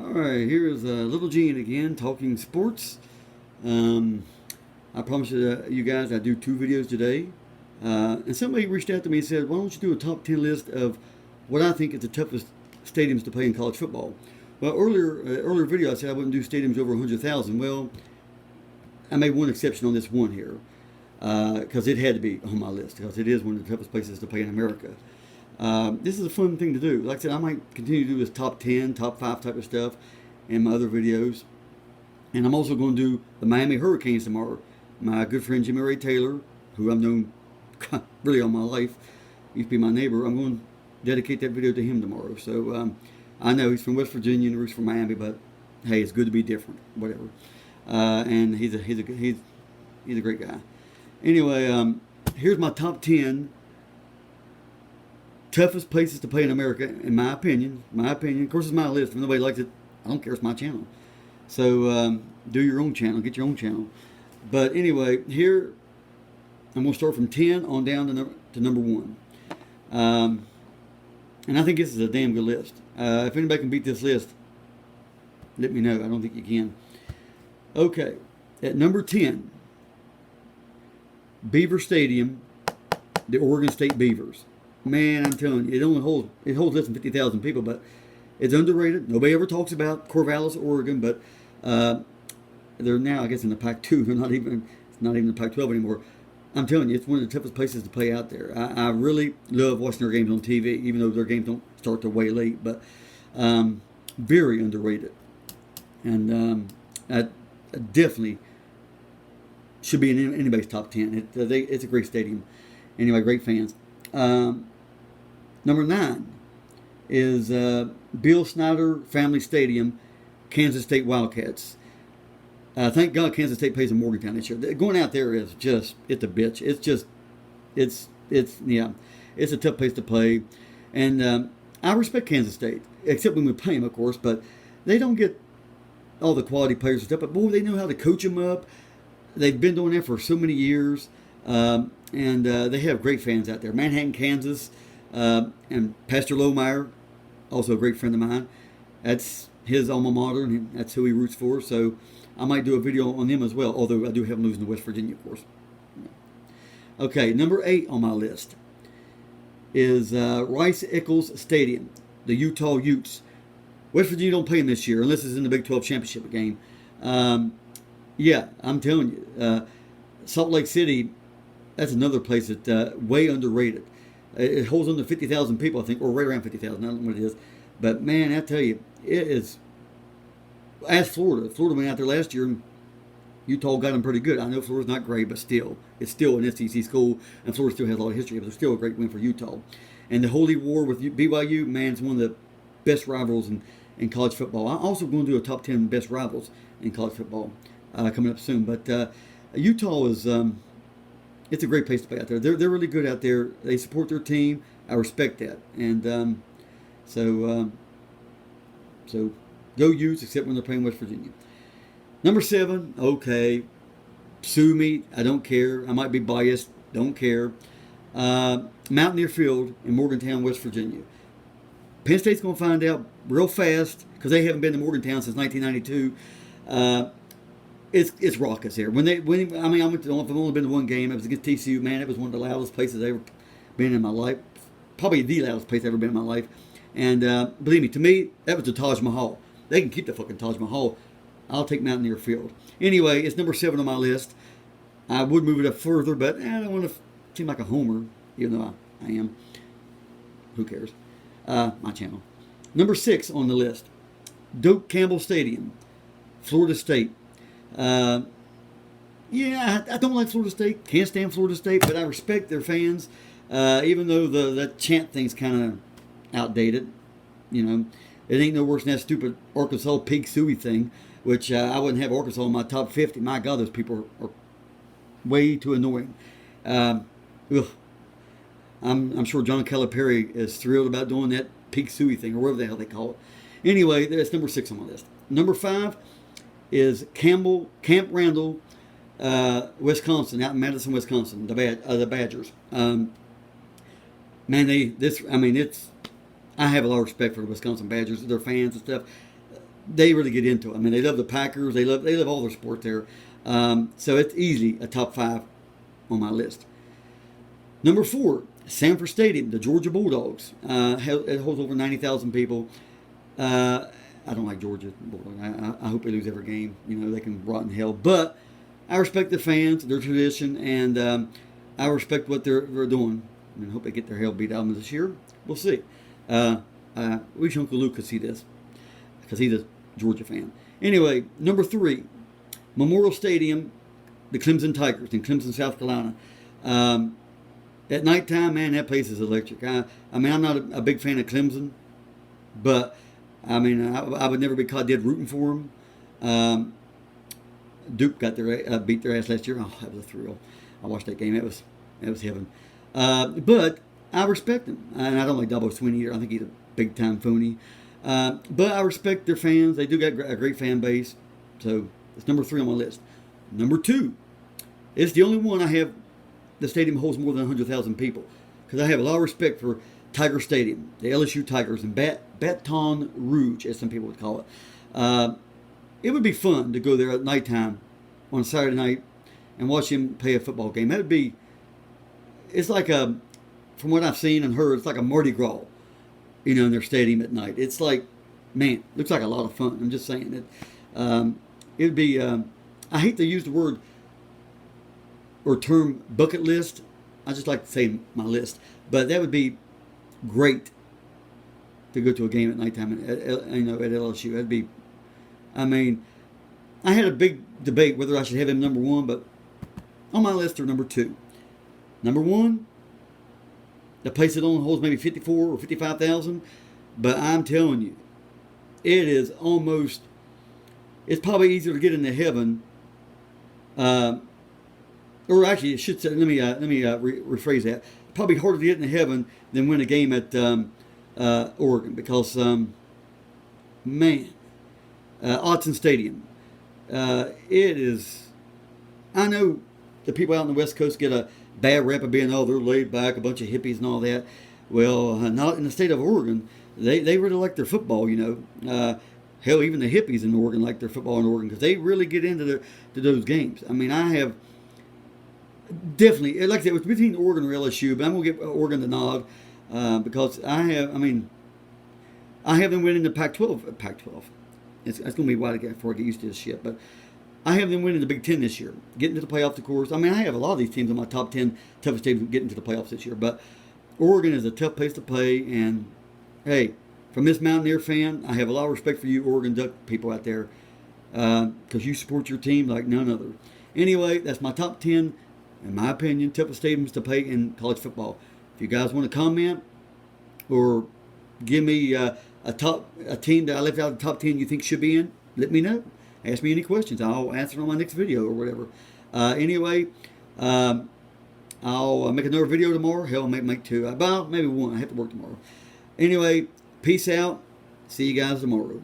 All right, here is Little Gene again talking sports. Um, I promised you guys I'd do two videos today. And somebody reached out to me and said, why don't you do a top 10 list of what I think is the toughest stadiums to play in college football? Well, earlier video I said I wouldn't do stadiums over 100,000. Well, I made one exception on this one here because it had to be on my list because it is one of the toughest places to play in America. This is a fun thing to do. Like I said, I might continue to do this top 10, top 5 type of stuff in my other videos. And I'm also going to do the Miami Hurricanes tomorrow. My good friend Jimmy Ray Taylor, who I've known really all my life, used to be my neighbor. I'm going to dedicate that video to him tomorrow. So I know he's from West Virginia and roots from Miami, but hey, it's good to be different. Whatever. And he's a great guy. Anyway, here's my top 10 toughest places to play in America, in my opinion. Of course, it's my list. If nobody likes it, I don't care. It's my channel. So do your own channel. Get your own channel. But anyway, here I'm going to start from 10 on down to number 1. And I think this is a damn good list. If anybody can beat this list, let me know. I don't think you can. Okay, at number 10, Beaver Stadium, the Oregon State Beavers. Man, I'm telling you, it holds less than 50,000 people, but it's underrated. Nobody ever talks about Corvallis, Oregon, but they're now, I guess, in the Pac-2. It's not even the Pac-12 anymore. I'm telling you, it's one of the toughest places to play out there. I really love watching their games on TV, even though their games don't start till way late, but very underrated. And I definitely should be in anybody's top 10. It's a great stadium. Anyway, great fans. Number 9 is Bill Snyder Family Stadium, Kansas State Wildcats. Thank God Kansas State plays in Morgantown this year. Going out there is just, it's a bitch. It's a tough place to play. And I respect Kansas State, except when we play them, of course, but they don't get all the quality players and stuff. But boy, they know how to coach them up. They've been doing that for so many years. And they have great fans out there. Manhattan, Kansas, and Pastor Lohmeyer, also a great friend of mine. That's his alma mater, and that's who he roots for. So I might do a video on them as well, although I do have them losing to West Virginia, of course. Okay, number 8 on my list is Rice-Eccles Stadium, the Utah Utes. West Virginia don't play them this year unless it's in the Big 12 championship game. Yeah, I'm telling you, Salt Lake City, that's another place that's way underrated. It holds under 50,000 people, I think, or right around 50,000. I don't know what it is. But, man, I tell you, it is. Ask Florida. Florida went out there last year, and Utah got them pretty good. I know Florida's not great, but still, it's still an SEC school, and Florida still has a lot of history, but it's still a great win for Utah. And the Holy War with BYU, man, it's one of the best rivals in college football. I'm also going to do a top 10 best rivals in college football coming up soon. But Utah is... it's a great place to play out there. They're really good out there. They support their team. I respect that. And so go Utes, except when they're playing West Virginia. Number 7, okay. Sue me. I don't care. I might be biased. Don't care. Mountaineer Field in Morgantown, West Virginia. Penn State's going to find out real fast because they haven't been to Morgantown since 1992. It's raucous here. I've only been to one game. It was against TCU. Man, it was one of the loudest places I've ever been in my life. Probably the loudest place I've ever been in my life. And believe me, to me, that was the Taj Mahal. They can keep the fucking Taj Mahal. I'll take Mountaineer Field. Anyway, it's number 7 on my list. I would move it up further, but I don't want to seem like a homer, even though I am. Who cares? My channel. Number 6 on the list, Doak Campbell Stadium, Florida State. I don't like Florida State. Can't stand Florida State, but I respect their fans. Even though the chant thing's kind of outdated. You know, it ain't no worse than that stupid Arkansas Pig Suey thing, which I wouldn't have Arkansas in my top 50. My God, those people are way too annoying. I'm sure John Calipari is thrilled about doing that Pig Suey thing, or whatever the hell they call it. Anyway, that's number 6 on my list. Number 5 is Camp Randall, Wisconsin, out in Madison, Wisconsin, the Badgers. Man, I have a lot of respect for the Wisconsin Badgers, their fans and stuff. they really get into it. I mean, they love the Packers. They love all their sport there. So it's easily a top 5 on my list. Number 4, Sanford Stadium, the Georgia Bulldogs. It holds over 90,000 people. I don't like Georgia Bulldogs. I hope they lose every game. You know, they can rot in hell. But I respect the fans, their tradition, and I respect what they're doing. I hope they get their hell beat out of them this year. We'll see. I wish Uncle Luke could see this because he's a Georgia fan. Anyway, number 3, Memorial Stadium, the Clemson Tigers in Clemson, South Carolina. At nighttime, man, that place is electric. I mean, I'm not a big fan of Clemson, but I mean, I would never be caught dead rooting for them. Duke got beat their ass last year. Oh, that was a thrill. I watched that game. It was heaven. But I respect them, and I don't like Dabo Swinney either. I think he's a big time phony. But I respect their fans. They do got a great fan base. So it's number 3 on my list. Number 2, it's the only one I have. The stadium holds more than 100,000 people because I have a lot of respect for Tiger Stadium, the LSU Tigers, and Baton Rouge, as some people would call it. It would be fun to go there at nighttime on a Saturday night and watch them play a football game. It's like from what I've seen and heard, it's like a Mardi Gras, you know, in their stadium at night. It's like, man, looks like a lot of fun. I'm just saying it. It'd be. I hate to use the word or term bucket list. I just like to say my list, but that would be great to go to a game at nighttime at LSU. That'd be. I mean, I had a big debate whether I should have him number 1, but on my list are number 2. Number 1, the place that only holds maybe 54 or 55,000, but I'm telling you, it is almost. It's probably easier to get into heaven. Or actually, it should say. Let me rephrase that. Probably harder to get into heaven than win a game at Oregon because, man, Autzen Stadium. It is. I know the people out on the West Coast get a bad rep of being, they're laid back, a bunch of hippies and all that. Well, not in the state of Oregon. They really like their football. You know, hell, even the hippies in Oregon like their football in Oregon because they really get into those games. I mean, I have. Definitely, like I said, it was between Oregon or LSU, but I'm going to give Oregon the nod because I have them winning the Pac-12. It's going to be a while before I get used to this shit, but I have them winning the Big Ten this year, getting to the playoffs, of course. I mean, I have a lot of these teams on my top 10 toughest teams getting to the playoffs this year, but Oregon is a tough place to play, and hey, from this Mountaineer fan, I have a lot of respect for you Oregon Duck people out there because you support your team like none other. Anyway, that's my top 10. In my opinion, toughest stadiums to play in college football. If you guys want to comment or give me a team that I left out of the top 10 you think should be in, let me know. Ask me any questions. I'll answer on my next video or whatever. Anyway, I'll make another video tomorrow. Hell, I might make 2. About maybe 1. I have to work tomorrow. Anyway, peace out. See you guys tomorrow.